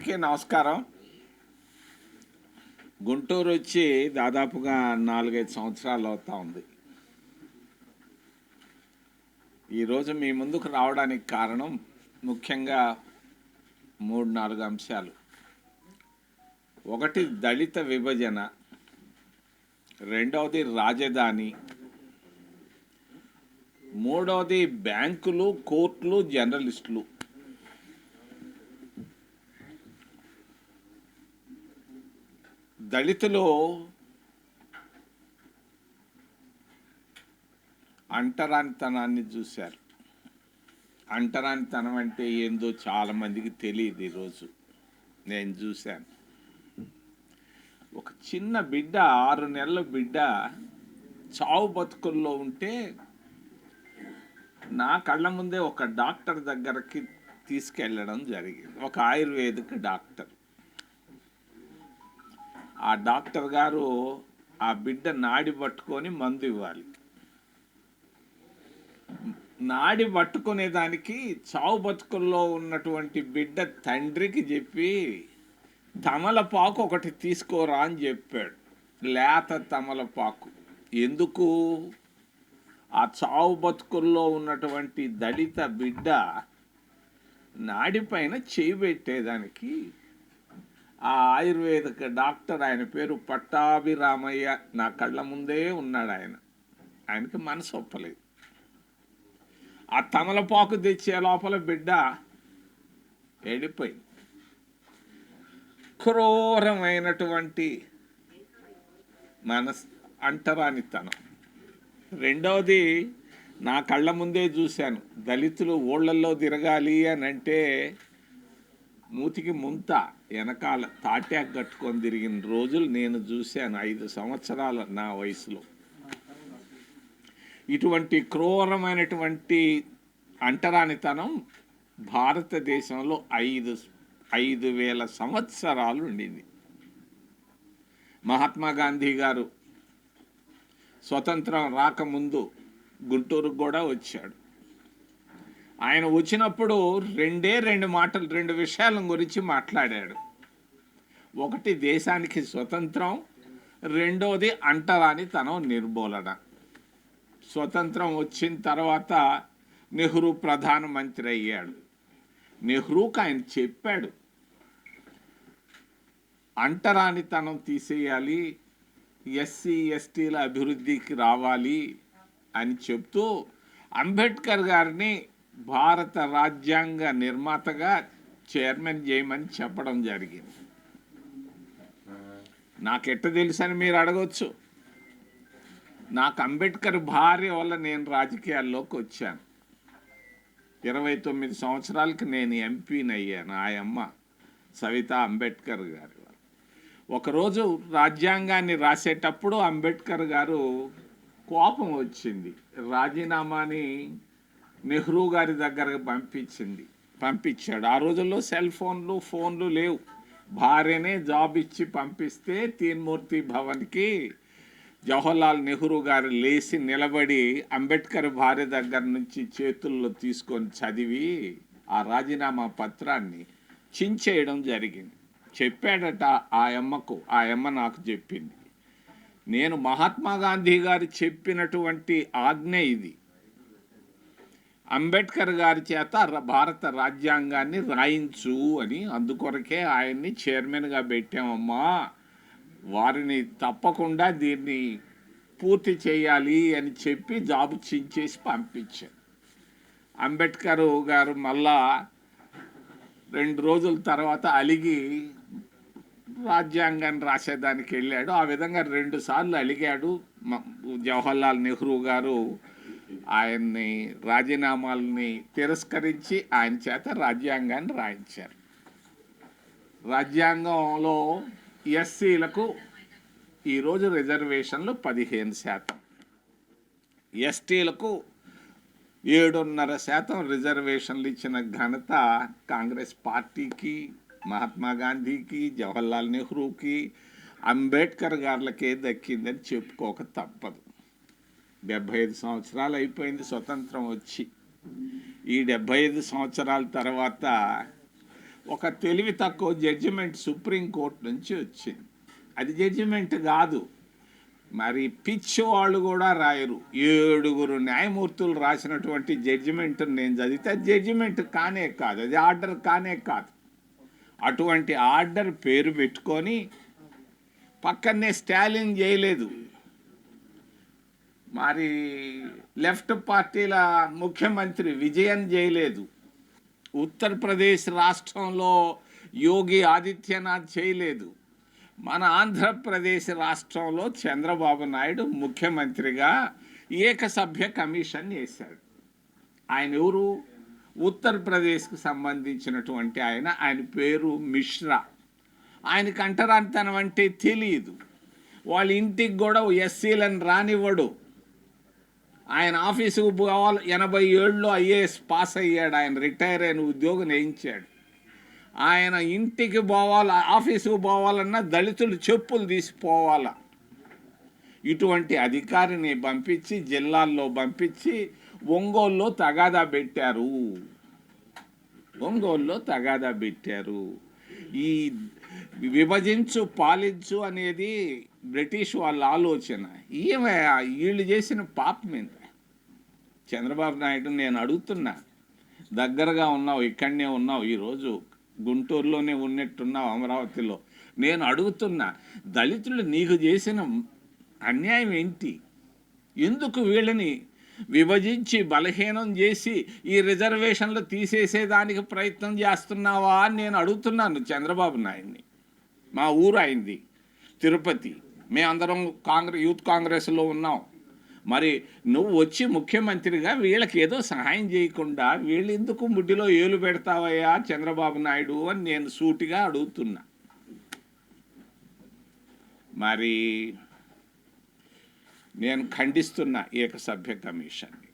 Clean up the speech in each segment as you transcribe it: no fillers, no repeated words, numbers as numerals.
అందరికీ నమస్కారం. గుంటూరు వచ్చి దాదాపుగా 4-5 సంవత్సరాలు అవుతా ఉంది. ఈరోజు మీ ముందుకు రావడానికి కారణం ముఖ్యంగా 3-4 అంశాలు. ఒకటి దళిత విభజన, రెండవది రాజధాని, మూడవది బ్యాంకులు, కోర్టులు, జర్నలిస్టులు. దళితులు అంటరానితనాన్ని చూశారు. అంటరానితనం అంటే ఏందో చాలామందికి తెలియదు. ఈరోజు నేను చూశాను. ఒక చిన్న బిడ్డ, 6 నెలల బిడ్డ చావు బతుకుల్లో ఉంటే నా కళ్ళ ముందే ఒక డాక్టర్ దగ్గరికి తీసుకెళ్ళడం జరిగింది. ఒక ఆయుర్వేదిక్ డాక్టర్. ఆ డాక్టర్ గారు ఆ బిడ్డ నాడి పట్టుకొని మందు ఇవ్వాలి. నాడి పట్టుకునేదానికి చావు బతుకుల్లో ఉన్నటువంటి బిడ్డ తండ్రికి చెప్పి తమలపాకు ఒకటి తీసుకోరా అని చెప్పాడు. లేత తమలపాకు. ఎందుకు? ఆ చావు బతుకుల్లో ఉన్నటువంటి దళిత బిడ్డ నాడిపైన చేయి పెట్టేదానికి ఆ ఆయుర్వేదిక డాక్టర్, ఆయన పేరు పట్టాభిరామయ్య, నా కళ్ళ ముందే ఉన్నాడు. ఆయనకి మనసు ఒప్పలేదు. ఆ తమలపాకు తెచ్చే లోపల బిడ్డ వెళ్ళిపోయింది. క్రూరమైనటువంటి అంటరానితనం. రెండవది, నా కళ్ళ ముందే చూశాను. దళితులు ఊళ్ళల్లో తిరగాలి అని అంటే మూతికి ముంత వెనకాల తాటాక్ కట్టుకొని తిరిగిన రోజులు నేను చూశాను 5 సంవత్సరాల నా వయసులో. ఇటువంటి క్రూరమైనటువంటి అంటరానితనం భారతదేశంలో 5,000 సంవత్సరాలు ఉండింది. మహాత్మా గాంధీ గారు స్వతంత్రం రాకముందు గుంటూరుకు కూడా వచ్చాడు. ఆయన వచ్చినప్పుడు 2 విషయాల గురించి మాట్లాడాడు. ఒకటి దేశానికి స్వతంత్రం, రెండోది అంటరానితనం నిర్మూలన. స్వతంత్రం వచ్చిన తర్వాత నెహ్రూ ప్రధానమంత్రి అయ్యాడు. నెహ్రూకి ఆయన చెప్పాడు, అంటరానితనం తీసేయాలి, ఎస్సీ ఎస్టీల అభివృద్ధికి రావాలి అని చెప్తూ అంబేద్కర్ గారిని భారత రాజ్యాంగ నిర్మాతగా చైర్మన్ చేయమని చెప్పడం జరిగింది. నాకెట్ట తెలుసని మీరు అడగవచ్చు. నాకు అంబేద్కర్ భార్య వల్ల నేను రాజకీయాల్లోకి వచ్చాను. 29 సంవత్సరాలకి నేను ఎంపీని అయ్యాను. ఆ అమ్మ సవితా అంబేద్కర్ గారు. ఒకరోజు రాజ్యాంగాన్ని రాసేటప్పుడు అంబేద్కర్ గారు కోపం వచ్చింది. రాజీనామాని నెహ్రూ గారి దగ్గరకు పంపించాడు. ఆ రోజుల్లో సెల్ ఫోన్లు లేవు. భార్యనే జాబ్ ఇచ్చి పంపిస్తే తీన్మూర్తి భవన్కి జవహర్లాల్ నెహ్రూ గారు లేచి నిలబడి అంబేద్కర్ భార్య దగ్గర నుంచి చేతుల్లో తీసుకొని చదివి ఆ రాజీనామా పత్రాన్ని చించేయడం జరిగింది. చెప్పాడట ఆ అమ్మ నాకు చెప్పింది, నేను మహాత్మా గాంధీ గారు చెప్పినటువంటి ఆజ్ఞ ఇది, అంబేద్కర్ గారి చేత భారత రాజ్యాంగాన్ని రాయించు అని. అందుకొరకే ఆయన్ని చైర్మన్గా పెట్టామమ్మా, వారిని తప్పకుండా దీన్ని పూర్తి చేయాలి అని చెప్పి జాబు చించేసి పంపించారు. అంబేద్కర్ గారు మళ్ళా 2 రోజుల తర్వాత అలిగి రాజ్యాంగాన్ని రాసేదానికి వెళ్ళాడు. ఆ విధంగా 2 సార్లు అలిగాడు. జవహర్లాల్ నెహ్రూ గారు ఆయన్ని రాజీనామాలని తిరస్కరించి ఆయన చేత రాజ్యాంగాన్ని రాయించారు. రాజ్యాంగంలో ఎస్సీలకు ఈరోజు రిజర్వేషన్లు 15%, ఎస్టీలకు 7.5% రిజర్వేషన్లు ఇచ్చిన ఘనత కాంగ్రెస్ పార్టీకి, మహాత్మా గాంధీకి, జవహర్లాల్ నెహ్రూకి, అంబేద్కర్ గారులకే దక్కిందని చెప్పుకోక తప్పదు. 75 సంవత్సరాలు అయిపోయింది స్వతంత్రం వచ్చి. ఈ 75 సంవత్సరాల తర్వాత ఒక తెలివి తక్కువ జడ్జిమెంట్ సుప్రీంకోర్టు నుంచి వచ్చింది. అది జడ్జిమెంట్ కాదు, మరి పిచ్చి వాళ్ళు కూడా రాయరు. 7 న్యాయమూర్తులు రాసినటువంటి జడ్జిమెంట్ నేను చదివితే అది జడ్జిమెంట్ కానే కాదు, అది ఆర్డర్ కానే కాదు. అటువంటి ఆర్డర్ పేరు పెట్టుకొని పక్కనే స్టాలిన్ చేయలేదు, మరి లెఫ్ట్ పార్టీల ముఖ్యమంత్రి విజయన్ చేయలేదు, ఉత్తరప్రదేశ్ రాష్ట్రంలో యోగి ఆదిత్యనాథ్ చేయలేదు, మన ఆంధ్రప్రదేశ్ రాష్ట్రంలో చంద్రబాబు నాయుడు ముఖ్యమంత్రిగా ఏకసభ్య కమిషన్ వేశాడు. ఆయన ఎవరు? ఉత్తరప్రదేశ్కు సంబంధించినటువంటి ఆయన పేరు మిశ్రా. ఆయనకు అంటరానితనం అంటే తెలియదు. వాళ్ళ ఇంటికి కూడా ఎస్సీలను రానివ్వడు. ఆయన ఆఫీసుకు పోవాలి, 87లో ఐఏఎస్ పాస్ అయ్యాడు, ఆయన రిటైర్ అయిన ఉద్యోగం వేయించాడు. ఆయన ఇంటికి పోవాలి, ఆఫీసుకు పోవాలన్నా దళితులు చెప్పులు తీసిపోవాలా. ఇటువంటి అధికారిని పంపించి జిల్లాల్లో పంపించి ఒంగోలులో తగాదా పెట్టారు. ఒంగోలులో తగాదా పెట్టారు. ఈ విభజించు పాలించు అనేది బ్రిటిష్ వాళ్ళ ఆలోచన. వీళ్ళు చేసిన పాపం. చంద్రబాబు నాయుడు నేను అడుగుతున్నా, దగ్గరగా ఉన్నావు, ఇక్కడనే ఉన్నావు, ఈరోజు గుంటూరులోనే ఉన్నట్టున్నావు, అమరావతిలో. నేను అడుగుతున్నా, దళితులు నీకు చేసిన అన్యాయం ఏంటి? ఎందుకు వీళ్ళని విభజించి బలహీనం చేసి ఈ రిజర్వేషన్లు తీసేసేదానికి ప్రయత్నం చేస్తున్నావా అని నేను అడుగుతున్నాను చంద్రబాబు నాయుడిని. మా ఊరు అయింది తిరుపతి, మేమందరం యూత్ కాంగ్రెస్లో ఉన్నాం. మరి నువ్వు వచ్చి ముఖ్యమంత్రిగా వీళ్ళకి ఏదో సహాయం చేయకుండా వీళ్ళు ఎందుకు ముడ్డిలో ఏలు పెడతావయ్యా చంద్రబాబు నాయుడు అని నేను సూటిగా అడుగుతున్నా. మరి నేను ఖండిస్తున్న ఏకసభ్య కమిషన్ని.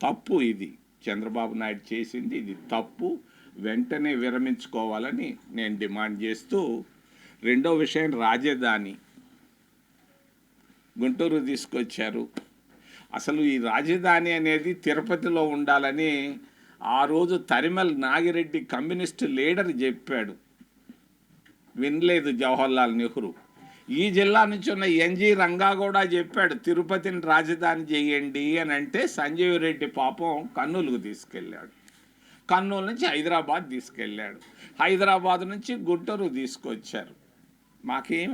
తప్పు, ఇది చంద్రబాబు నాయుడు చేసింది, ఇది తప్పు, వెంటనే విరమించుకోవాలని నేను డిమాండ్ చేస్తూ, రెండో విషయం రాజధాని. గుంటూరు తీసుకొచ్చారు. అసలు ఈ రాజధాని అనేది తిరుపతిలో ఉండాలని ఆ రోజు తరిమల్ నాగిరెడ్డి కమ్యూనిస్టు లీడర్ చెప్పాడు. వినలేదు జవహర్లాల్ నెహ్రూ. ఈ జిల్లా నుంచి ఉన్న ఎన్జి రంగా కూడా చెప్పాడు తిరుపతిని రాజధాని చేయండి అని. అంటే సంజీవ్ రెడ్డి పాపం కర్నూలుకు తీసుకెళ్ళాడు, కర్నూలు నుంచి హైదరాబాద్ తీసుకెళ్ళాడు, హైదరాబాద్ నుంచి గుంటూరు తీసుకొచ్చారు. మాకేం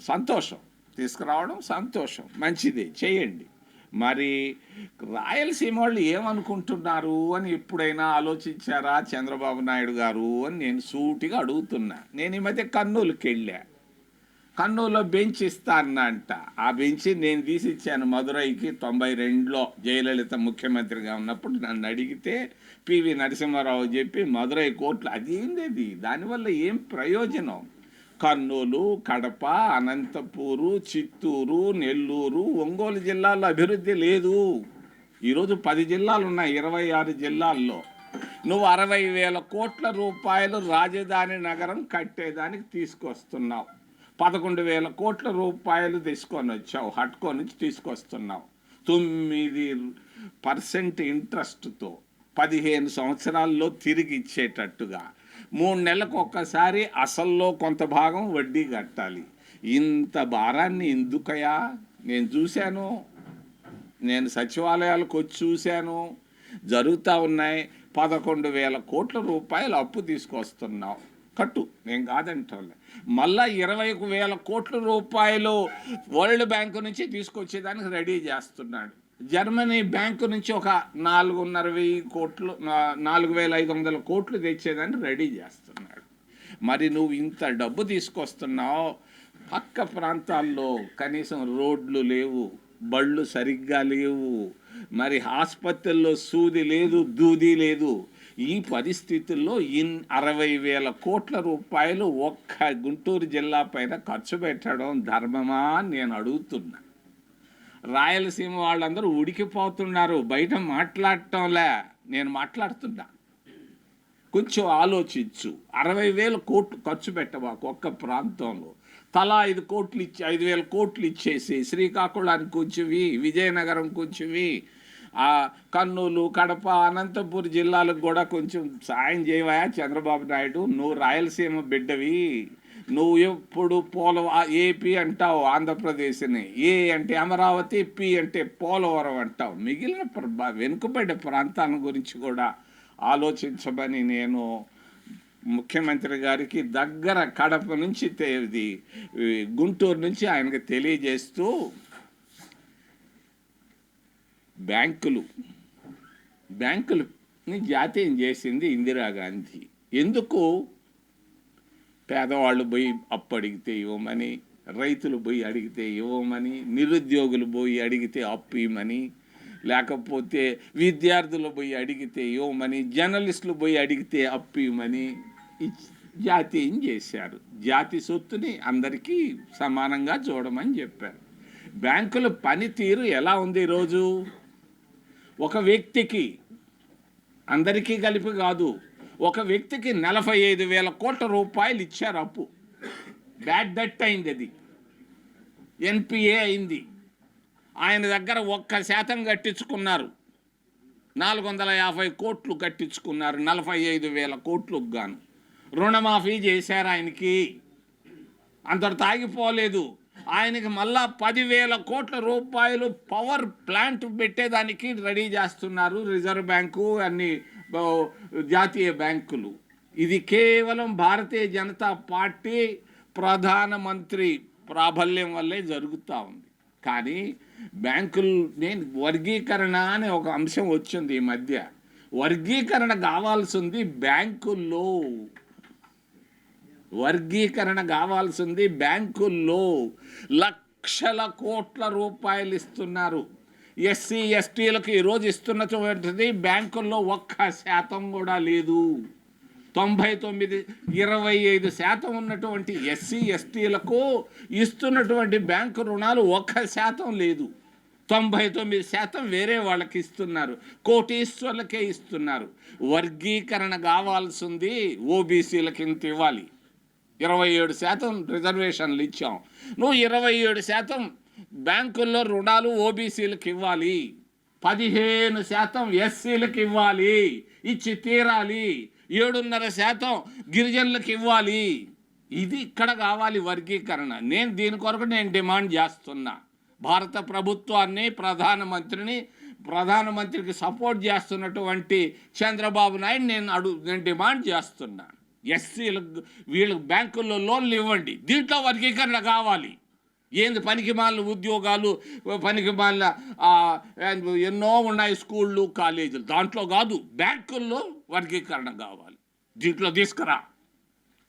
సంతోషం, తీసుకురావడం సంతోషం, మంచిదే, చేయండి. మరి రాయలసీమ వాళ్ళు ఏమనుకుంటున్నారు అని ఎప్పుడైనా ఆలోచించారా చంద్రబాబు నాయుడు గారు అని నేను సూటిగా అడుగుతున్నా. నేను ఈ మధ్య కర్నూలుకి వెళ్ళా. కర్నూలులో బెంచ్ ఇస్తానంట. ఆ బెంచ్ నేను తీసిచ్చాను మదురైకి 92లో జయలలిత ముఖ్యమంత్రిగా ఉన్నప్పుడు. నన్ను అడిగితే పివి నరసింహారావు చెప్పి మదురై కోర్టులో. అదేంది, దానివల్ల ఏం ప్రయోజనం? కర్నూలు, కడప, అనంతపూరు, చిత్తూరు, నెల్లూరు, ఒంగోలు జిల్లాల్లో అభివృద్ధి లేదు. ఈరోజు 10 జిల్లాలు ఉన్నాయి, 26 జిల్లాల్లో. నువ్వు 60,000 కోట్ల రూపాయలు రాజధాని నగరం కట్టేదానికి తీసుకొస్తున్నావు. 11,000 కోట్ల రూపాయలు తీసుకొని వచ్చావు, హట్కో నుంచి తీసుకొస్తున్నావు. 9% ఇంట్రెస్ట్తో 15 సంవత్సరాల్లో తిరిగి ఇచ్చేటట్టుగా 3 నెలలకు ఒక్కసారి అసల్లో కొంత భాగం వడ్డీ కట్టాలి. ఇంత భారాన్ని ఎందుకయా? నేను చూశాను, నేను సచివాలయాలకు వచ్చి చూశాను, జరుగుతూ ఉన్నాయి. 11,000 కోట్ల రూపాయలు అప్పు తీసుకొస్తున్నావు, కట్టు, నేను కాదంటోలే. మళ్ళా 20,000 కోట్ల రూపాయలు వరల్డ్ బ్యాంకు నుంచి తీసుకొచ్చేదానికి రెడీ చేస్తున్నాడు. జర్మనీ బ్యాంకు నుంచి ఒక 4,500 కోట్లు, 4,500 కోట్లు తెచ్చేదాన్ని రెడీ చేస్తున్నాడు. మరి నువ్వు ఇంత డబ్బు తీసుకొస్తున్నావు, పక్క ప్రాంతాల్లో కనీసం రోడ్లు లేవు, బళ్ళు సరిగ్గా లేవు, మరి ఆసుపత్రుల్లో సూది లేదు, దూది లేదు. ఈ పరిస్థితుల్లో 60,000 కోట్ల రూపాయలు ఒక్క గుంటూరు జిల్లా పైన ఖర్చు పెట్టడం ధర్మమా అని నేను అడుగుతున్నా. రాయలసీమ వాళ్ళందరూ ఉడికిపోతున్నారు, బయట మాట్లాడటంలే, నేను మాట్లాడుతున్నా. కొంచెం ఆలోచించు. 60,000 కోట్లు ఖర్చు పెట్టవాకు ఒక్క ప్రాంతంలో. తలా 5 కోట్లు ఇచ్చి 5,000 కోట్లు ఇచ్చేసి శ్రీకాకుళానికి కొంచెంవి, విజయనగరం కొంచెంవి, ఆ కర్నూలు, కడప, అనంతపూర్ జిల్లాలకు కూడా కొంచెం సాయం చేయవా చంద్రబాబు నాయుడు? నువ్వు రాయలసీమ బిడ్డవి, నువ్వు ఎప్పుడు ఏపీ అంటావు ఆంధ్రప్రదేశ్ని, ఏ అంటే అమరావతి, పి అంటే పోలవరం అంటావు. మిగిలిన వెనుకబడ్డ ప్రాంతాల గురించి కూడా ఆలోచించమని నేను ముఖ్యమంత్రి గారికి దగ్గర కడప నుంచి గుంటూరు నుంచి ఆయనకు తెలియజేస్తూ, బ్యాంకులని జాతీయం చేసింది ఇందిరాగాంధీ. ఎందుకు? పేదవాళ్ళు పోయి అప్పు అడిగితే ఇవ్వమని, రైతులు పోయి అడిగితే ఇవ్వమని, నిరుద్యోగులు పోయి అడిగితే అప్పు ఇవ్వమని, లేకపోతే విద్యార్థులు పోయి అడిగితే ఇవ్వమని, జర్నలిస్టులు పోయి అడిగితే అప్పు ఇవ్వమని జాతీయం చేశారు. జాతి సొత్తుని అందరికీ సమానంగా చూడమని చెప్పారు. బ్యాంకుల పనితీరు ఎలా ఉంది ఈరోజు? ఒక వ్యక్తికి, అందరికీ కలిపి కాదు, ఒక వ్యక్తికి 45,000 కోట్ల రూపాయలు ఇచ్చారు అప్పు. బ్యాడ్ డెట్ అయింది, అది ఎన్పిఏ అయింది. ఆయన దగ్గర 1% కట్టించుకున్నారు, 450 కోట్లు కట్టించుకున్నారు. 45,000 కోట్లకు గాను రుణమాఫీ చేశారు ఆయనకి. అంతటితో ఆగిపోలేదు, ఆయనకి మళ్ళా 10,000 కోట్ల రూపాయలు పవర్ ప్లాంట్ పెట్టేదానికి రెడీ చేస్తున్నారు రిజర్వ్ బ్యాంకు, అన్ని జాతీయ బ్యాంకులు. ఇది కేవలం భారతీయ జనతా పార్టీ ప్రధానమంత్రి ప్రాబల్యం వల్లే జరుగుతూ ఉంది. కానీ బ్యాంకులు వర్గీకరణ అనే ఒక అంశం వచ్చింది ఈ మధ్య. వర్గీకరణ కావాల్సింది బ్యాంకుల్లో, వర్గీకరణ కావాల్సింది బ్యాంకుల్లో. లక్షల కోట్ల రూపాయలు ఇస్తున్నారు ఎస్సీ ఎస్టీలకు. ఈరోజు ఇస్తున్నటువంటిది బ్యాంకుల్లో 1% కూడా లేదు. 25% ఉన్నటువంటి ఎస్సీ ఎస్టీలకు ఇస్తున్నటువంటి బ్యాంకు రుణాలు 1% లేదు. 99% వేరే వాళ్ళకి ఇస్తున్నారు, కోటీశ్వర్లకే ఇస్తున్నారు. వర్గీకరణ కావాల్సింది ఓబీసీలకి ఇంత ఇవ్వాలి. 27% రిజర్వేషన్లు ఇచ్చాం, నువ్వు 27% బ్యాంకుల్లో రుణాలు ఓబీసీలకు ఇవ్వాలి, 15% ఎస్సీలకు ఇవ్వాలి, ఇచ్చి తీరాలి. 7.5% గిరిజనులకు ఇవ్వాలి. ఇది ఇక్కడ కావాలి వర్గీకరణ. దీని కొరకు నేను డిమాండ్ చేస్తున్నా. భారత ప్రభుత్వాన్ని, ప్రధానమంత్రికి సపోర్ట్ చేస్తున్నటువంటి చంద్రబాబు నాయుడు నేను డిమాండ్ చేస్తున్నా. ఎస్సీలకు వీళ్ళు బ్యాంకుల్లో లోన్లు ఇవ్వండి, దీంట్లో వర్గీకరణ కావాలి. ఏంది పనికిమాలిన ఉద్యోగాలు, పనికిమాలిన ఎన్నో ఉన్నాయి స్కూళ్ళు, కాలేజీలు, దాంట్లో కాదు, బ్యాంకుల్లో వర్గీకరణ కావాలి. దీంట్లో తీసుకురా.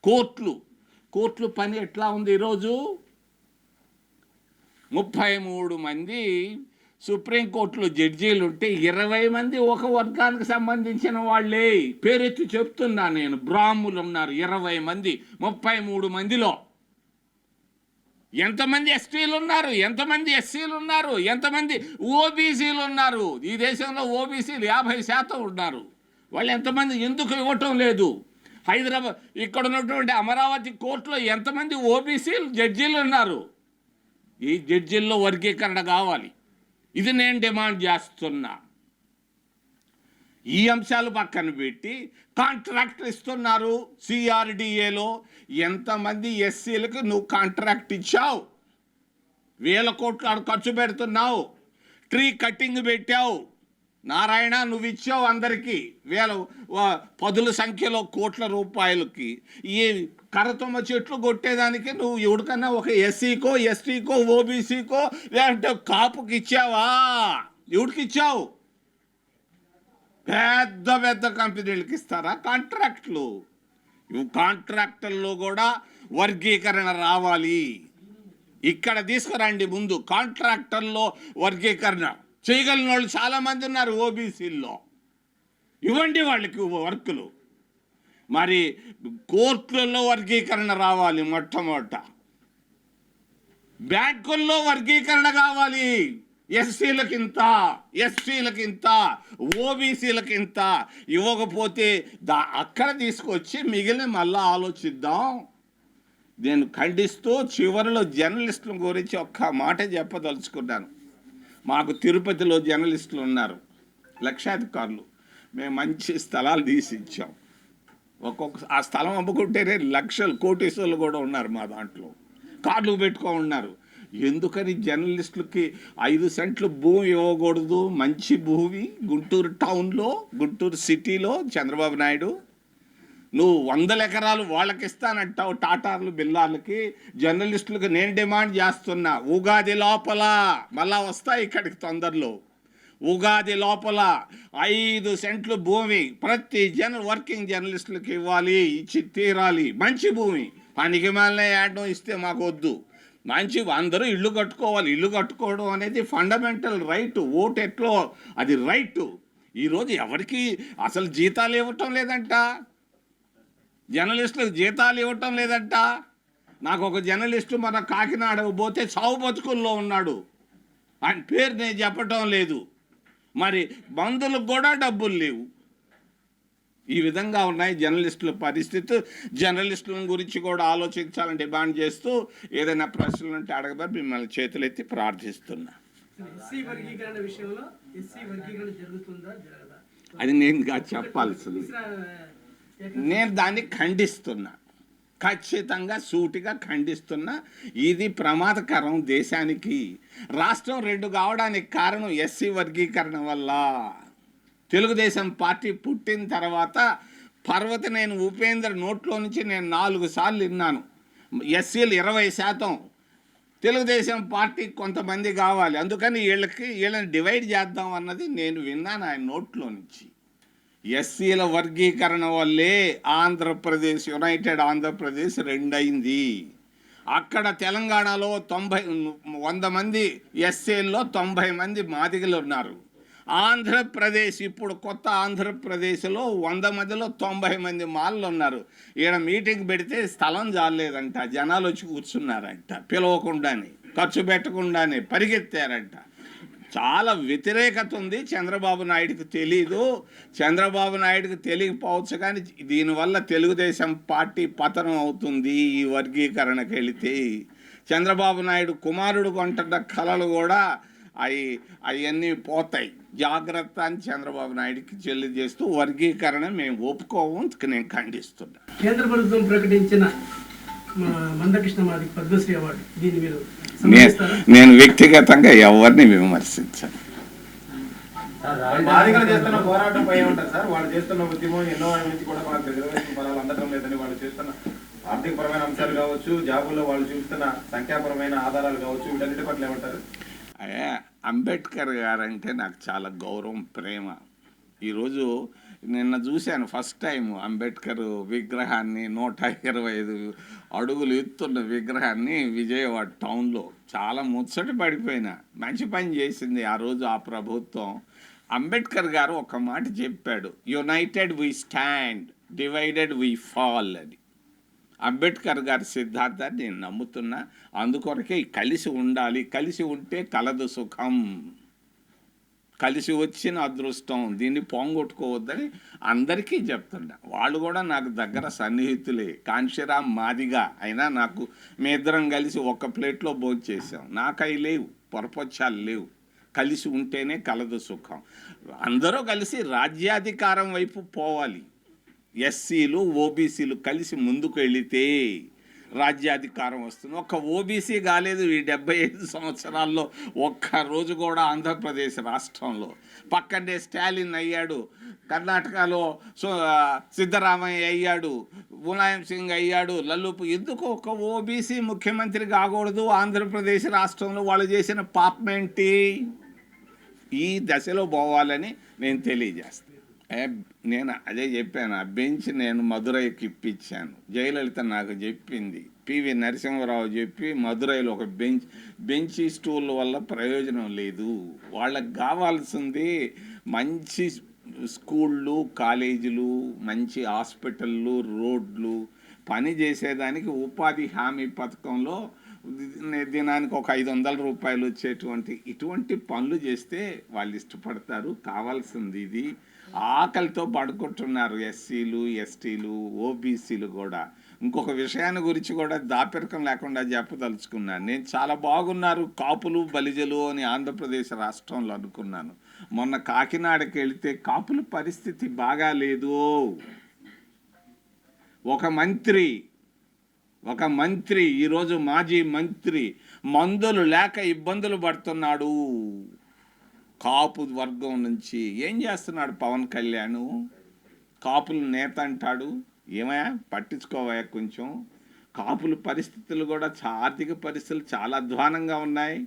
కోర్టులు పని ఎట్లా ఉంది ఈరోజు? 33 మంది సుప్రీంకోర్టులో జడ్జీలు ఉంటే 20 మంది ఒక వర్గానికి సంబంధించిన వాళ్ళే. పేరెత్తి చెప్తున్నా నేను. బ్రాహ్మణులు ఉన్నారు 20 మంది. 33 మందిలో ఎంతమంది ఎస్టీలు ఉన్నారు, ఎంతమంది ఎస్సీలు ఉన్నారు, ఎంతమంది ఓబీసీలు ఉన్నారు? ఈ దేశంలో ఓబీసీలు 50% ఉన్నారు. వాళ్ళు ఎంతమంది ఎందుకు ఇవ్వటం లేదు? హైదరాబాద్ ఇక్కడ ఉన్నటువంటి అమరావతి కోర్టులో ఎంతమంది ఓబీసీలు జడ్జీలు ఉన్నారు? ఈ జడ్జీల్లో వర్గీకరణ కావాలి. ఇది నేను డిమాండ్ చేస్తున్నా. ఈ అంశాలు పక్కన పెట్టి కాంట్రాక్ట్ ఇస్తున్నారు. సిఆర్డిఏలో ఎంతమంది ఎస్సీలకు నువ్వు కాంట్రాక్ట్ ఇచ్చావు? 1000 కోట్లు ఖర్చు పెడుతున్నావు. ట్రీ కట్టింగ్ పెట్టావు. నారాయణ నువ్వు ఇచ్చావు అందరికీ 10,000 సంఖ్యలో కోట్ల రూపాయలకి. ఈ కరతొమ్మ చెట్లు కొట్టేదానికి నువ్వు ఎవరికన్నా ఒక ఎస్సీకో, ఎస్టీకో, ఓబీసీకో, లేదంటే కాపుకి ఇచ్చావా? ఎవరికి ఇచ్చావు? పెద్ద పెద్ద కంపెనీలకు ఇస్తారా కాంట్రాక్ట్లు? కాంట్రాక్టుల్లో కూడా వర్గీకరణ రావాలి. ఇక్కడ తీసుకురండి ముందు. కాంట్రాక్టర్లో వర్గీకరణ చేయగలిగిన వాళ్ళు చాలామంది ఉన్నారు ఓబీసీల్లో. ఇవ్వండి వాళ్ళకి వర్కులు. మరి కోర్టులలో వర్గీకరణ రావాలి. మొట్టమొదట బ్యాంకుల్లో వర్గీకరణ కావాలి. ఎస్సీలకింత, ఎస్టీలకింత, ఓబీసీలకింత ఇవ్వకపోతే అక్కడ తీసుకొచ్చి మిగిలిన మళ్ళీ ఆలోచిద్దాం. నేను ఖండిస్తూ చివరిలో జర్నలిస్టుల గురించి ఒక్క మాట చెప్పదలుచుకున్నాను. మాకు తిరుపతిలో జర్నలిస్టులు ఉన్నారు. లక్షాధికారులు. మేము మంచి స్థలాలు తీసి ఇచ్చాం. ఆ స్థలం అమ్ముకుంటేనే లక్షలు కోటీశ్వర్లు కూడా ఉన్నారు మా దాంట్లో. కార్లు ఉన్నారు. ఎందుకని జర్నలిస్టులకి 5 సెంట్లు భూమి ఇవ్వకూడదు? మంచి భూమి గుంటూరు టౌన్లో, గుంటూరు సిటీలో చంద్రబాబు నాయుడు. నువ్వు 100 ఎకరాలు వాళ్ళకి ఇస్తానంటావు, టాటార్లు బిల్లార్లకి. జర్నలిస్టులకు నేను డిమాండ్ చేస్తున్నా, ఉగాది లోపల మళ్ళా వస్తాయి ఇక్కడికి తొందరలో. ఉగాది లోపల 5 సెంట్లు భూమి ప్రతి వర్కింగ్ జర్నలిస్టులకు ఇవ్వాలి, ఇచ్చి తీరాలి. మంచి భూమి, పనికి మళ్ళీ యాడ్డం ఇస్తే మాకు వద్దు. మంచి అందరూ ఇల్లు కట్టుకోవాలి. ఇల్లు కట్టుకోవడం అనేది ఫండమెంటల్ రైట్. ఓటు ఎట్లో అది రైట్. ఈరోజు ఎవరికి అసలు జీతాలు ఇవ్వటం లేదంట, జర్నలిస్టులకు జీతాలు ఇవ్వటం లేదంట. నాకు ఒక జర్నలిస్టు మన కాకినాడకు పోతే చావు బతుకుల్లో ఉన్నాడు, ఆయన పేరు నేను చెప్పటం లేదు. మరి బంధువులకు కూడా డబ్బులు లేవు. ఈ విధంగా ఉన్నాయి జర్నలిస్టుల పరిస్థితి. జర్నలిస్టుల గురించి కూడా ఆలోచించాలని డిమాండ్ చేస్తూ ఏదైనా ప్రశ్నలు ఉంటే అడగబడి మిమ్మల్ని చేతులెత్తి ప్రార్థిస్తున్నా. అది నేను చెప్పాల్సింది. నేను దాన్ని ఖండిస్తున్నా, ఖచ్చితంగా సూటిగా ఖండిస్తున్నా. ఇది ప్రమాదకరం దేశానికి. రాష్ట్రం 2 కావడానికి కారణం ఎస్సీ వర్గీకరణ వల్ల. తెలుగుదేశం పార్టీ పుట్టిన తర్వాత పర్వతనేని ఉపేంద్ర నోట్లో నుంచి నేను 4 సార్లు విన్నాను, ఎస్సీలు 20%, తెలుగుదేశం పార్టీ కొంతమంది కావాలి, అందుకని వీళ్ళని డివైడ్ చేద్దాం అన్నది నేను విన్నాను ఆయన నోట్లో నుంచి. ఎస్సీల వర్గీకరణ వల్లే ఆంధ్రప్రదేశ్, యునైటెడ్ ఆంధ్రప్రదేశ్ 2 అయింది. అక్కడ తెలంగాణలో 100 మంది ఎస్సీల్లో 90 మంది మాదిగలు ఉన్నారు. ఆంధ్రప్రదేశ్ ఇప్పుడు కొత్త ఆంధ్రప్రదేశ్లో 100 మందిలో 90 మంది మాలలు ఉన్నారు. ఈడ మీటింగ్ పెడితే స్థలం చాలేదంట, జనాలు వచ్చి కూర్చున్నారంట, పిలవకుండానే, ఖర్చు పెట్టకుండానే పరిగెత్తారంట. చాలా వ్యతిరేకత ఉంది. చంద్రబాబు నాయుడుకి తెలీదు, చంద్రబాబు నాయుడుకి తెలియకపోవచ్చు, కానీ దీనివల్ల తెలుగుదేశం పార్టీ పతనం అవుతుంది. ఈ వర్గీకరణకు వెళితే చంద్రబాబు నాయుడు కుమారుడు కొంటున్న కళలు కూడా అవన్నీ పోతాయి. జాగ్రత్త అని చంద్రబాబు నాయుడుకి తెలియజేస్తూ వర్గీకరణ మేము ఒప్పుకోము, నేను ఖండిస్తున్నా. కేంద్ర ప్రభుత్వం ప్రకటించిన మందకృష్ణ మాదిగ పద్మశ్రీ అవార్డు, దీన్ని మీరు నేను వ్యక్తిగతంగా ఎవరిని విమర్శించాను. మాదిగలు చేస్తున్న పోరాటంపై ఏమంటారు సార్? వాళ్ళు చేస్తున్న ఉద్యమం ఎన్నో నుంచి కూడా మనకు రిజర్వేషన్ పదాలు అందడం లేదని, వాళ్ళు చేస్తున్న ఆర్థిక పరమైన అంశాలు కావచ్చు, జాబుల్లో వాళ్ళు చూస్తున్న సంఖ్యాపరమైన ఆధారాలు కావచ్చు, వీటన్నిటి పట్ల ఏమంటారు? అంబేద్కర్ గారంటే నాకు చాలా గౌరవం, ప్రేమ. ఈరోజు నిన్న చూశాను ఫస్ట్ టైం అంబేద్కర్ విగ్రహాన్ని, 125 అడుగులు ఎత్తున్న విగ్రహాన్ని విజయవాడ టౌన్లో. చాలా ముచ్చట పడిపోయినా. మంచి పని చేసింది ఆ రోజు ఆ ప్రభుత్వం. అంబేద్కర్ గారు ఒక మాట చెప్పాడు, united we stand, divided we fall అని. అంబేద్కర్ గారి సిద్ధాంతాన్ని నేను నమ్ముతున్నా. అందుకొరకే కలిసి ఉండాలి, కలిసి ఉంటే కలదు సుఖం, కలిసి వచ్చిన అదృష్టం, దీన్ని పోంగొట్టుకోవద్దని అందరికీ చెప్తున్నా. వాళ్ళు కూడా నాకు దగ్గర సన్నిహితులే. కాంశీరామ్ మాదిగా అయినా నాకు మీ ఇద్దరం కలిసి ఒక ప్లేట్లో భోంచేసాం. నాకు అవి లేవు, పొరపచ్చాలు లేవు. కలిసి ఉంటేనే కలదు సుఖం. అందరూ కలిసి రాజ్యాధికారం వైపు పోవాలి. ఎస్సీలు ఓబీసీలు కలిసి ముందుకు వెళితే రాజ్యాధికారం వస్తుంది. ఒక్క ఓబీసీ కాలేదు ఈ 75 సంవత్సరాల్లో ఒక్కరోజు కూడా ఆంధ్రప్రదేశ్ రాష్ట్రంలో. పక్కనే స్టాలిన్ అయ్యాడు, కర్ణాటకలో సిద్ధరామయ్య అయ్యాడు, ములాయం సింగ్ అయ్యాడు, లల్లుపు. ఎందుకు ఒక ఓబీసీ ముఖ్యమంత్రి కాకూడదు ఆంధ్రప్రదేశ్ రాష్ట్రంలో? వాళ్ళు చేసిన పాపమేంటి? ఈ దశలో పోవాలని నేను తెలియజేస్తాను. నేను అదే చెప్పాను, ఆ బెంచ్ నేను మదురైకి ఇప్పించాను. జయలలిత నాకు చెప్పింది, పివి నరసింహరావు చెప్పి మదురైలో ఒక బెంచ్ స్టూల్ వల్ల ప్రయోజనం లేదు. వాళ్ళకి కావాల్సింది మంచి స్కూళ్ళు, కాలేజీలు, మంచి హాస్పిటళ్ళు, రోడ్లు. పని చేసేదానికి ఉపాధి హామీ పథకంలో దినానికి ఒక 500 రూపాయలు వచ్చేటువంటి ఇటువంటి పనులు చేస్తే వాళ్ళు ఇష్టపడతారు. కావాల్సింది ఇది. ఆకలితో పడుకుంటున్నారు ఎస్సీలు, ఎస్టీలు, ఓబీసీలు కూడా. ఇంకొక విషయాన్ని గురించి కూడా దాపెరకం లేకుండా చెప్పదలుచుకున్నాను. నేను చాలా బాగున్నారు కాపులు బలిజలు అని ఆంధ్రప్రదేశ్ రాష్ట్రంలో అనుకున్నాను. మొన్న కాకినాడకి వెళితే కాపుల పరిస్థితి బాగా లేదు. ఒక మంత్రి ఈరోజు మాజీ మంత్రి మందులు లేక ఇబ్బందులు పడుతున్నాడు. కాపు వర్గం నుంచి ఏం చేస్తున్నాడు పవన్ కళ్యాణ్? కాపులు నేత అంటాడు. ఏమయ్యా పట్టించుకోవయ్యా కొంచెం. కాపుల పరిస్థితులు కూడా ఆర్థిక పరిస్థితులు చాలా అధ్వానంగా ఉన్నాయి.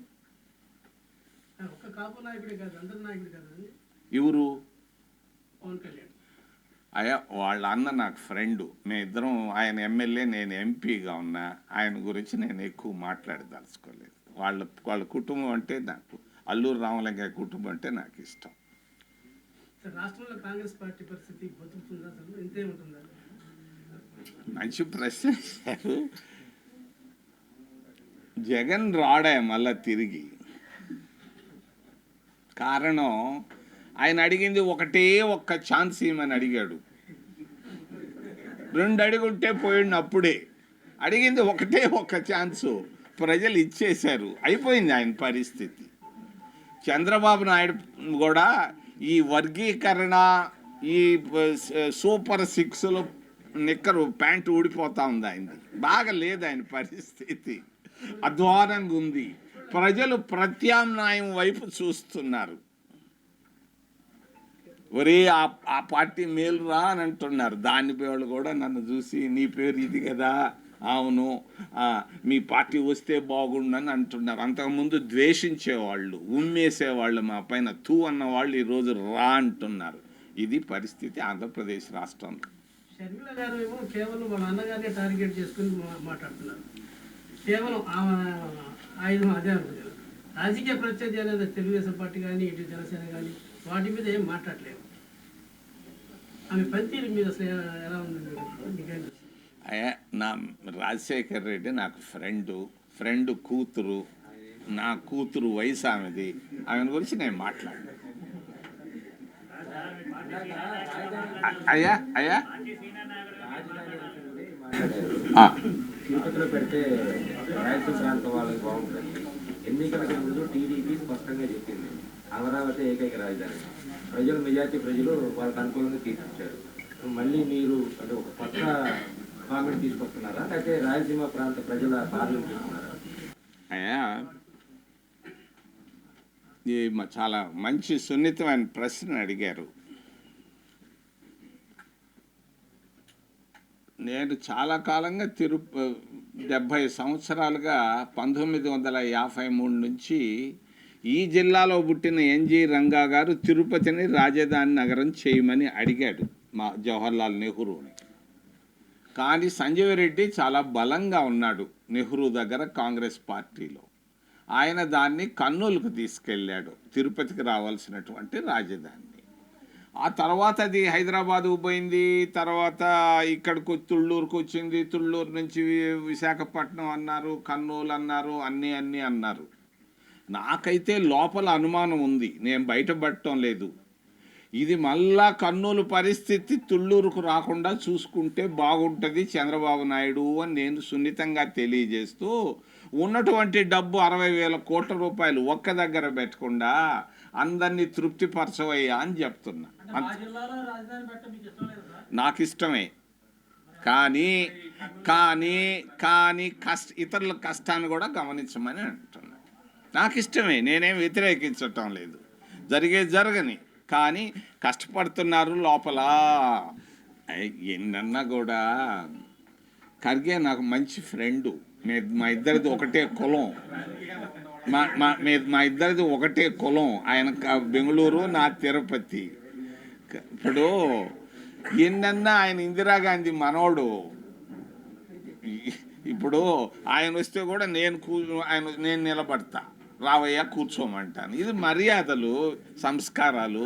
ఒక్క కాపు నాయకుడే కాదు, అందరి నాయకుడు కాదు. ఎవరు? పవన్ కళ్యాణ్. అయ్యా వాళ్ళ అన్న నాకు ఫ్రెండు. మేమిద్దరం, ఆయన ఎమ్మెల్యే, నేను ఎంపీగా ఉన్నా. ఆయన గురించి నేను ఎక్కువ మాట్లాడదలుచుకోలేదు. వాళ్ళ కుటుంబం అంటే నాకు, అల్లూరు రామలింగయ్య కుటుంబం అంటే నాకు ఇష్టం. రాష్ట్రంలో కాంగ్రెస్ పార్టీ పరిస్థితి బతుకుతుందా? అసలు ఇంతే ఉంటుందా? మంచి ప్రశ్న వేశారు. జగన్ రాడా మళ్ళా తిరిగి? కారణం ఆయన అడిగింది ఒక్క ఛాన్స్ ఇవ్వమని అడిగాడు. 2 అడుగుంటే పోయిండు. అప్పుడే అడిగింది ఒక్క ఛాన్సు. ప్రజలు ఇచ్చేశారు. అయిపోయింది ఆయన పరిస్థితి. చంద్రబాబు నాయుడు కూడా ఈ వర్గీకరణ, ఈ సూపర్ 6లో నిక్కరు ప్యాంటు ఊడిపోతా ఉంది ఆయనది. బాగా లేదు ఆయన పరిస్థితి, అధ్వానంగా ఉంది. ప్రజలు ప్రత్యామ్నాయం వైపు చూస్తున్నారు. ఒరే ఆ పార్టీ మేలు రా అని అంటున్నారు. దాని పేరు కూడా నన్ను చూసి నీ పేరు ఇది కదా, అవును మీ పార్టీ వస్తే బాగుండని అంటున్నారు. అంతకుముందు ద్వేషించేవాళ్ళు, ఉమ్మేసేవాళ్ళు, మా పైన తూ అన్నవాళ్ళు ఈరోజు రా అంటున్నారు. ఇది పరిస్థితి ఆంధ్రప్రదేశ్ రాష్ట్రంలో. షర్మిల గారు ఏమో కేవలం వాళ్ళ అన్నగారిని టార్గెట్ చేసుకుని మాట్లాడుతున్నారు. కేవలం ఆయుధం అదే అనుకుంటున్నారు. రాజకీయ ప్రత్యర్థి అనేది తెలుగుదేశం పార్టీ కానీ, ఇటు జనసేన కానీ వాటి మీద ఏం మాట్లాడలేదు. ఆమె పనితీరు మీద అసలు ఎలా ఉంది? అయ్యా నా రాజశేఖర్ రెడ్డి నాకు ఫ్రెండ్ కూతురు. నా కూతురు వయసు ఆమెది. ఆమె గురించి నేను మాట్లాడను. అయ్యా తిరుపతిలో పెడితే రాయలసీమ ప్రాంతం వాళ్ళకి బాగుంటుంది. ఎన్నికలకు ముందు టీడీపీ స్పష్టంగా చెప్పింది అమరావతి ఏకైక రాజధాని. మెజార్టీ ప్రజలు వాళ్ళకి అనుకూలంగా తీర్చిచ్చారు. మళ్ళీ మీరు అంటే ఒక కొత్త కామెంట్ తీసుకొస్తున్నారా, లేకపోతే రాయలసీమ ప్రాంత ప్రజల పాలన చేస్తున్నారా? అయ్యా చాలా మంచి సున్నితమైన ప్రశ్న అడిగారు. నేను చాలా కాలంగా 70 సంవత్సరాలుగా 1953 నుంచి ఈ జిల్లాలో పుట్టిన ఎన్జి రంగా గారు తిరుపతిని రాజధాని నగరం చేయమని అడిగాడు మా జవహర్లాల్ నెహ్రూని. కానీ సంజయ్ రెడ్డి చాలా బలంగా ఉన్నాడు నెహ్రూ దగ్గర కాంగ్రెస్ పార్టీలో. ఆయన దాన్ని కర్నూలుకు తీసుకెళ్ళాడు, తిరుపతికి రావాల్సినటువంటి రాజధాని. ఆ తర్వాత అది హైదరాబాద్కు పోయింది. తర్వాత ఇక్కడికి తుళ్ళూరుకు వచ్చింది. తుళ్ళూరు నుంచి విశాఖపట్నం అన్నారు, కర్నూలు అన్నారు, అన్నీ అన్నారు. నాకైతే లోపల అనుమానం ఉంది, నేను బయటపడటం లేదు. ఇది మళ్ళా కర్నూలు పరిస్థితి తుళ్ళూరుకు రాకుండా చూసుకుంటే బాగుంటుంది చంద్రబాబు నాయుడు అని నేను సున్నితంగా తెలియజేస్తూ, ఉన్నటువంటి డబ్బు 60,000 కోట్ల రూపాయలు ఒక్క దగ్గర పెట్టకుండా అందరినీ తృప్తిపరచవయ్యా అని చెప్తున్నా. నాకు ఇష్టమే, కానీ ఇతరుల కష్టాన్ని కూడా గమనించమని అంటున్నా. నాకు ఇష్టమే, నేనేం వ్యతిరేకించటం లేదు. జరగని, కానీ కష్టపడుతున్నారు లోపల. ఎన్నన్నా కూడా ఖర్గే నాకు మంచి ఫ్రెండు. మా ఇద్దరిది ఒకటే కులం. మా ఇద్దరిది ఒకటే కులం. ఆయన బెంగళూరు, నా తిరుపతి. ఇప్పుడు ఎన్నన్నా ఆయన ఇందిరాగాంధీ మనోడు. ఇప్పుడు ఆయన వస్తే కూడా నేను నిలబడతా, రావయ్యా కూర్చోమంటాను. ఇది మర్యాదలు, సంస్కారాలు.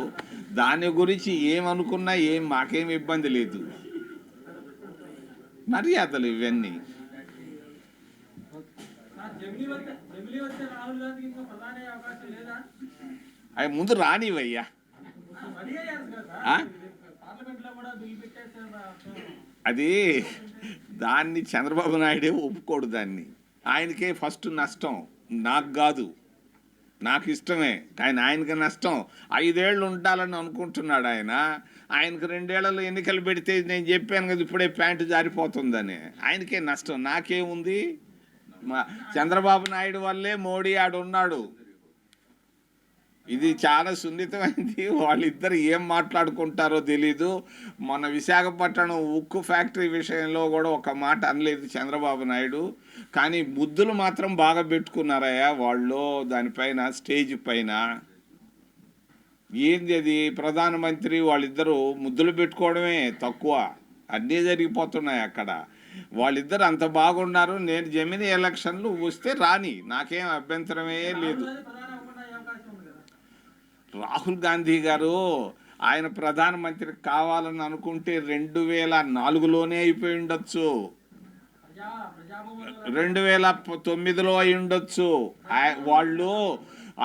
దాని గురించి ఏమనుకున్నా మాకేం ఇబ్బంది లేదు. మర్యాదలు ఇవన్నీ. అవి ముందు రానివయ్యా. అది దాన్ని చంద్రబాబు నాయుడే ఒప్పుకోడు. దాన్ని ఆయనకే ఫస్ట్ నష్టం, నాకు కాదు. నాకు ఇష్టమే కానీ ఆయనకి నష్టం. 5 ఏళ్ళు ఉండాలని అనుకుంటున్నాడు ఆయన. ఆయనకు 2 ఏళ్లలో ఎన్నికలు పెడితే నేను చెప్పాను కదా ఇప్పుడే ప్యాంటు జారిపోతుందని. ఆయనకే నష్టం, నాకేముంది? చంద్రబాబు నాయుడు వల్లే మోడీ ఆడున్నాడు. ఇది చాలా సున్నితమైంది. వాళ్ళిద్దరు ఏం మాట్లాడుకుంటారో తెలీదు. మన విశాఖపట్నం ఉక్కు ఫ్యాక్టరీ విషయంలో కూడా ఒక మాట అనలేదు చంద్రబాబు నాయుడు. కానీ ముద్దులు మాత్రం బాగా పెట్టుకున్నారయ్యా వాళ్ళు దానిపైన, స్టేజ్ పైన. ఏంది అది? ప్రధానమంత్రి వాళ్ళిద్దరూ ముద్దులు పెట్టుకోవడమే తక్కువ, అన్నీ జరిగిపోతున్నాయి అక్కడ. వాళ్ళిద్దరు అంత బాగున్నారు. నేను జమిని ఎలక్షన్లు వస్తే రాని, నాకేం అభ్యంతరమే లేదు. రాహుల్ గాంధీ గారు ఆయన ప్రధానమంత్రి కావాలని అనుకుంటే 2004లోనే అయిపోయి ఉండొచ్చు, 2009లో అయి ఉండొచ్చు. వాళ్ళు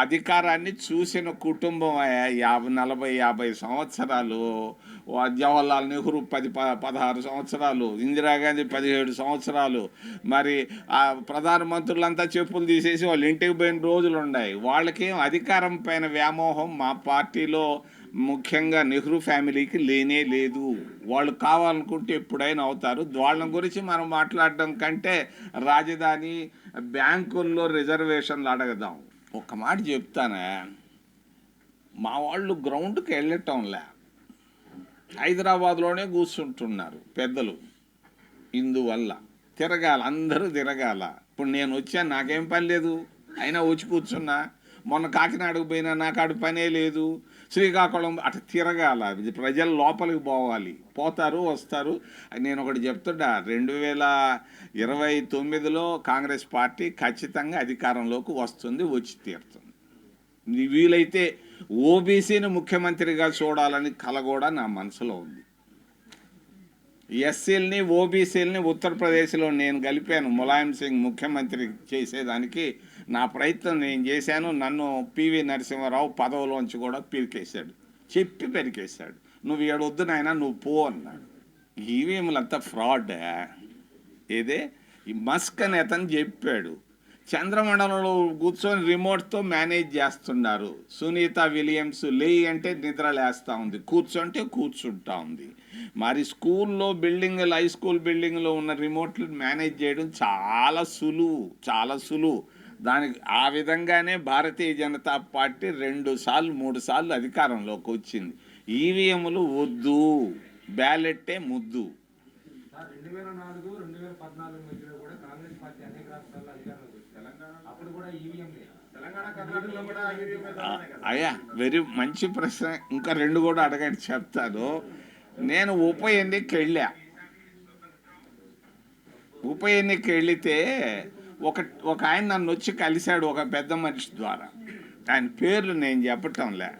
అధికారాన్ని చూసిన కుటుంబం 40-50 సంవత్సరాలు, జవహర్లాల్ నెహ్రూ 16 సంవత్సరాలు, ఇందిరాగాంధీ 17 సంవత్సరాలు. మరి ఆ ప్రధానమంత్రులంతా చెప్పులు తీసేసి వాళ్ళు ఇంటికి పోయిన రోజులు ఉన్నాయి. వాళ్ళకేం అధికారం పైన వ్యామోహం మా పార్టీలో ముఖ్యంగా నెహ్రూ ఫ్యామిలీకి లేనే లేదు. వాళ్ళు కావాలనుకుంటే ఎప్పుడైనా అవుతారు. వాళ్ళ గురించి మనం మాట్లాడడం కంటే రాజధాని, బ్యాంకుల్లో రిజర్వేషన్లు అడగదాం. ఒక మాట చెప్తానే, మా వాళ్ళు గ్రౌండ్కి వెళ్ళటంలే, హైదరాబాద్లోనే కూర్చుంటున్నారు పెద్దలు. ఇందువల్ల తిరగాల, అందరూ తిరగాల. ఇప్పుడు నేను వచ్చాను, నాకేం పని లేదు, అయినా వచ్చి కూర్చున్నా. మొన్న కాకినాడకు పోయినా నాకు ఆడ పనే లేదు. శ్రీకాకుళం అటు తిరగాల, ప్రజలు లోపలికి పోవాలి, పోతారు వస్తారు. నేను ఒకటి చెప్తుంటా, 2029లో కాంగ్రెస్ పార్టీ ఖచ్చితంగా అధికారంలోకి వస్తుంది, వచ్చి తీరుతుంది. వీలైతే ఓబీసీని ముఖ్యమంత్రిగా చూడాలని కల కూడా నా మనసులో ఉంది. ఎస్సీలని ఓబీసీలని ఉత్తరప్రదేశ్లో నేను కలిపాను. ములాయం సింగ్ ముఖ్యమంత్రి చేసేదానికి నా ప్రయత్నం నేను చేశాను. నన్ను పివి నరసింహారావు పదవిలోంచి కూడా పీరికేశాడు, చెప్పి పెరికేశాడు. నువ్వు ఏడొద్దు నాయన, నువ్వు పో అన్నాడు. ఈవీఎంలంతా ఫ్రాడ్. ఏదే ఈ మస్క్ అని అతను చెప్పాడు. చంద్రమండలంలో కూర్చొని రిమోట్తో మేనేజ్ చేస్తున్నారు. సునీత విలియమ్స్ లేయి అంటే నిద్ర లేస్తూ ఉంది, కూర్చోంటే కూర్చుంటా ఉంది. మరి స్కూల్లో బిల్డింగ్లు, హై స్కూల్ బిల్డింగ్లో ఉన్న రిమోట్లు మేనేజ్ చేయడం చాలా సులువు, చాలా సులువు. దానికి ఆ విధంగానే భారతీయ జనతా పార్టీ 2 సార్లు 3 సార్లు అధికారంలోకి వచ్చింది. ఈవీఎంలు వద్దు, బ్యాలెట్టే ముద్దు. 2004-2014 మధ్యలో కూడా కాంగ్రెస్ పార్టీ అనేక రాష్ట్రాల్లో అధికారంలోకి వచ్చింది. అప్పుడు కూడా ఈవీఎంలే. తెలంగాణ, కర్ణాటకలో కూడా అయ్యా వెరీ మంచి ప్రశ్న. ఇంకా 2 కూడా అడగండి, చెప్తాను. నేను ఉప ఎన్నికకి వెళ్ళా. ఉప ఎన్నికకి వెళితే ఒక ఆయన నన్ను వచ్చి కలిశాడు, ఒక పెద్ద మనిషి ద్వారా. ఆయన పేర్లు నేను చెప్పటంలే.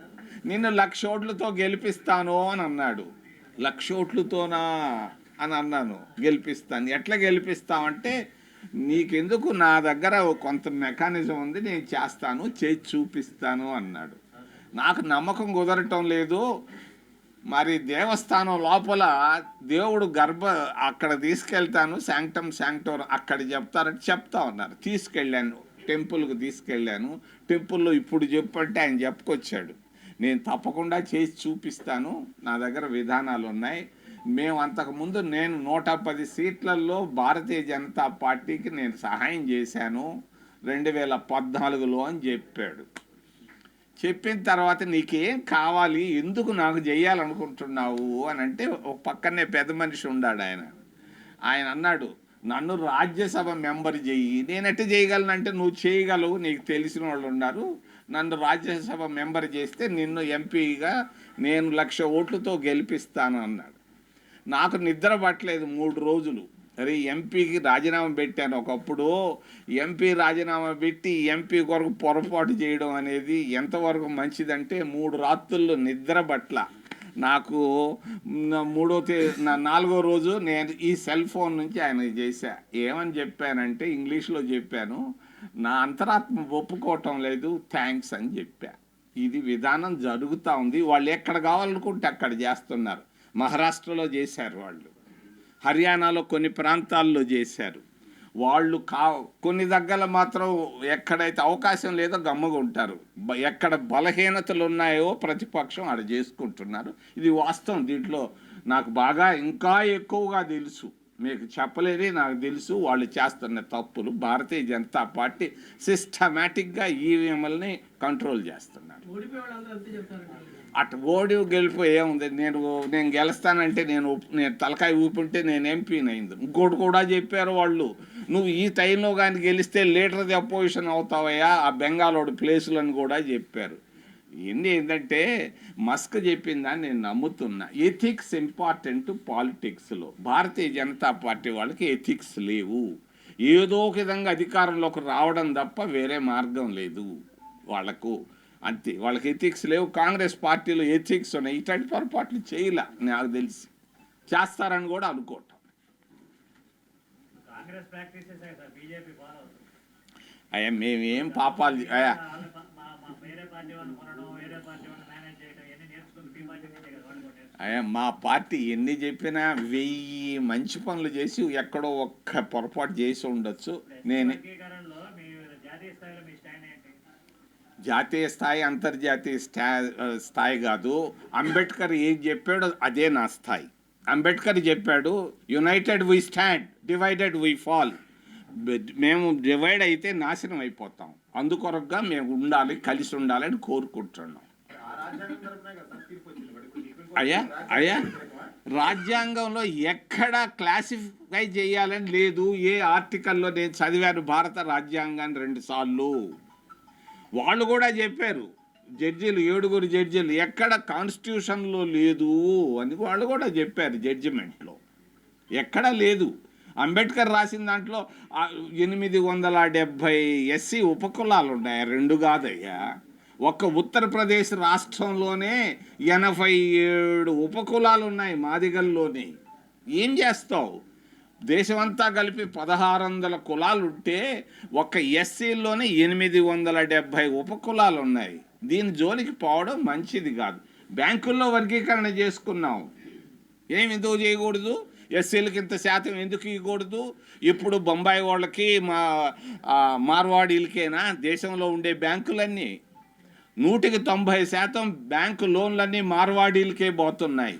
నిన్ను 1,00,000 ఓట్లతో గెలిపిస్తాను అని అన్నాడు. 1,00,000 ఓట్లతోనా అని అన్నాను. గెలిపిస్తాను. ఎట్లా గెలిపిస్తామంటే, నీకెందుకు, నా దగ్గర కొంత మెకానిజం ఉంది, నేను చేస్తాను, చేసి చూపిస్తాను అన్నాడు. నాకు నమ్మకం కుదరటం లేదు. మరి దేవస్థానం లోపల దేవుడు అక్కడ తీసుకెళ్తాను, శాంక్టోర్ అక్కడ చెప్తారంటే చెప్తా ఉన్నారు. తీసుకెళ్ళాను, టెంపుల్కి తీసుకెళ్ళాను. టెంపుల్లో ఇప్పుడు చెప్పంటే ఆయన చెప్పుకొచ్చాడు. నేను తప్పకుండా చేసి చూపిస్తాను, నా దగ్గర విధానాలు ఉన్నాయి. మేము అంతకుముందు నేను 110 సీట్లలో భారతీయ జనతా పార్టీకి నేను సహాయం చేశాను 2014లో అని చెప్పాడు. చెప్పిన తర్వాత నీకేం కావాలి, ఎందుకు నాకు చేయాలనుకుంటున్నావు అని అంటే, ఒక పక్కనే పెద్ద మనిషి ఉన్నాడు. ఆయన అన్నాడు, నన్ను రాజ్యసభ మెంబర్ చెయ్యి. నేను ఎట్లా చేయగలనంటే, నువ్వు చేయగలవు, నీకు తెలిసిన వాళ్ళు ఉన్నారు, నన్ను రాజ్యసభ మెంబర్ చేస్తే నిన్ను ఎంపీగా నేను 1,00,000 ఓట్లతో గెలిపిస్తాను అన్నాడు. నాకు నిద్ర పట్టలేదు 3 రోజులు. అరే ఎంపీకి రాజీనామా పెట్టాను. ఒకప్పుడు ఎంపీ రాజీనామా పెట్టి ఎంపీ కొరకు పొరపాటు చేయడం అనేది ఎంతవరకు మంచిదంటే, 3 రాత్రుల్లో నిద్ర పట్ల. నాకు 4వ రోజు నేను ఈ సెల్ ఫోన్ నుంచి ఆయనకి చేశా. ఏమని చెప్పానంటే, ఇంగ్లీష్లో చెప్పాను, నా అంతరాత్మ ఒప్పుకోవటం లేదు, థ్యాంక్స్ అని చెప్పా. ఇది విధానం జరుగుతూ ఉంది. వాళ్ళు ఎక్కడ కావాలనుకుంటే అక్కడ చేస్తున్నారు. మహారాష్ట్రలో చేశారు వాళ్ళు, హర్యానాలో కొన్ని ప్రాంతాల్లో చేశారు. వాళ్ళు కొన్ని దగ్గర మాత్రం ఎక్కడైతే అవకాశం లేదో గమ్మగా ఉంటారు. ఎక్కడ బలహీనతలు ఉన్నాయో ప్రతిపక్షం ఆడ చేసుకుంటున్నారు. ఇది వాస్తవం. దీంట్లో నాకు బాగా ఇంకా ఎక్కువగా తెలుసు, మీకు చెప్పలేదే నాకు తెలుసు వాళ్ళు చేస్తున్న తప్పులు. భారతీయ జనతా పార్టీ సిస్టమేటిక్గా ఈవీఎంలని కంట్రోల్ చేస్తున్నారు. ఓడిపోయే వాళ్ళందరూ అంతే చెప్తారండి. అటు ఓడి గెలుపు ఏముంది, నేను గెలుస్తానంటే నేను తలకాయ ఊపుంటే నేను ఎంపీని అయింది. ఇంకోటి కూడా చెప్పారు వాళ్ళు, నువ్వు ఈ టైంలో కానీ గెలిస్తే లీడర్ ది అపోజిషన్ అవుతావయ్యా ఆ బెంగాలోడు ప్లేసులని కూడా చెప్పారు. ఇవన్నీ ఏంటంటే మస్క్ చెప్పిందని నేను నమ్ముతున్నా. ఎథిక్స్ ఇంపార్టెంట్ పాలిటిక్స్లో. భారతీయ జనతా పార్టీ వాళ్ళకి ఎథిక్స్ లేవు. ఏదో ఒక విధంగా అధికారంలోకి రావడం తప్ప వేరే మార్గం లేదు వాళ్లకు, అంతే. వాళ్ళకి ఎథిక్స్ లేవు. కాంగ్రెస్ పార్టీలో ఎథిక్స్ ఉన్నాయి. ఇట్లాంటి పొరపాట్లు చేయలే నాకు తెలిసి, చేస్తారని కూడా అనుకోవటం. అయ్యా మేమేం పాపాలు అయ్యా, అయ్యా మా పార్టీ ఎన్ని చెప్పినా 1000 మంచి పనులు చేసి ఎక్కడో ఒక్క పొరపాటు చేసి ఉండొచ్చు. నేను జాతీయ స్థాయి అంతర్జాతీయ స్థాయి కాదు. అంబేద్కర్ ఏం చెప్పాడో అదే నా స్థాయి. అంబేద్కర్ చెప్పాడు, united we stand, divided we fall. మేము డివైడ్ అయితే నాశనం అయిపోతాం. అందుకొరకుగా మేము ఉండాలి, కలిసి ఉండాలని కోరుకుంటున్నాం. అయ్యా రాజ్యాంగంలో ఎక్కడ క్లాసిఫై చేయాలని లేదు. ఏ ఆర్టికల్లో నేను చదివాను భారత రాజ్యాంగాన్ని 2 సార్లు. వాళ్ళు కూడా చెప్పారు, జడ్జీలు 7 జడ్జీలు, ఎక్కడ కాన్స్టిట్యూషన్లో లేదు అని వాళ్ళు కూడా చెప్పారు జడ్జిమెంట్లో. ఎక్కడా లేదు. అంబేద్కర్ రాసిన దాంట్లో 870 ఎస్సీ ఉపకులాలు ఉన్నాయి, 2 కాదయ్యా. ఒక్క ఉత్తరప్రదేశ్ రాష్ట్రంలోనే 87 ఉపకులాలు ఉన్నాయి మాదిగల్లోనే. ఏం చేస్తావు? దేశమంతా కలిపి 1600 కులాలు ఉంటే ఒక్క ఎస్సీల్లోనే 870 ఉపకులాలు ఉన్నాయి. దీని జోలికి పోవడం మంచిది కాదు. బ్యాంకుల్లో వర్గీకరణ చేసుకున్నాం, ఏమి ఎందుకు చేయకూడదు? ఎస్సీలకి ఇంత శాతం ఎందుకు ఇవ్వకూడదు? ఇప్పుడు బొంబాయి వాళ్ళకి మార్వాడీలకేనా దేశంలో ఉండే బ్యాంకులన్నీ? 190% బ్యాంకు లోన్లన్నీ మార్వాడీలకే పోతున్నాయి.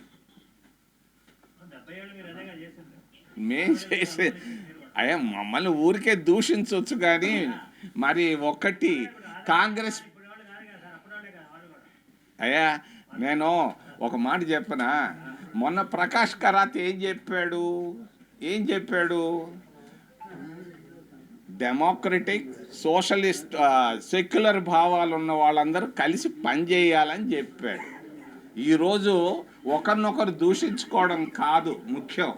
మేం చేసే అయ్యా మమ్మల్ని ఊరికే దూషించవచ్చు కానీ మరి ఒకటి కాంగ్రెస్ అయ్యా నేను ఒక మాట చెప్పనా, మొన్న ప్రకాష్ కరాత్ ఏం చెప్పాడు? డెమోక్రటిక్ సోషలిస్ట్ సెక్యులర్ భావాలు ఉన్న వాళ్ళందరూ కలిసి పనిచేయాలని చెప్పాడు. ఈరోజు ఒకరినొకరు దూషించుకోవడం కాదు ముఖ్యం,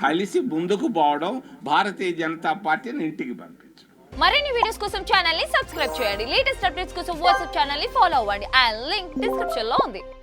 కలిసి ముందుకు పోవడం. భారతీయ జనతా పార్టీని ఇంటికి పంపించు. మరిన్ని వీడియోస్ కోసం ఛానల్ ని సబ్స్క్రైబ్ చేయండి. లేటెస్ట్ అప్డేట్స్ కోసం వాట్సాప్ ఛానల్ ని ఫాలో అవ్వండి. ఆ లింక్ డిస్క్రిప్షన్ లో ఉంది.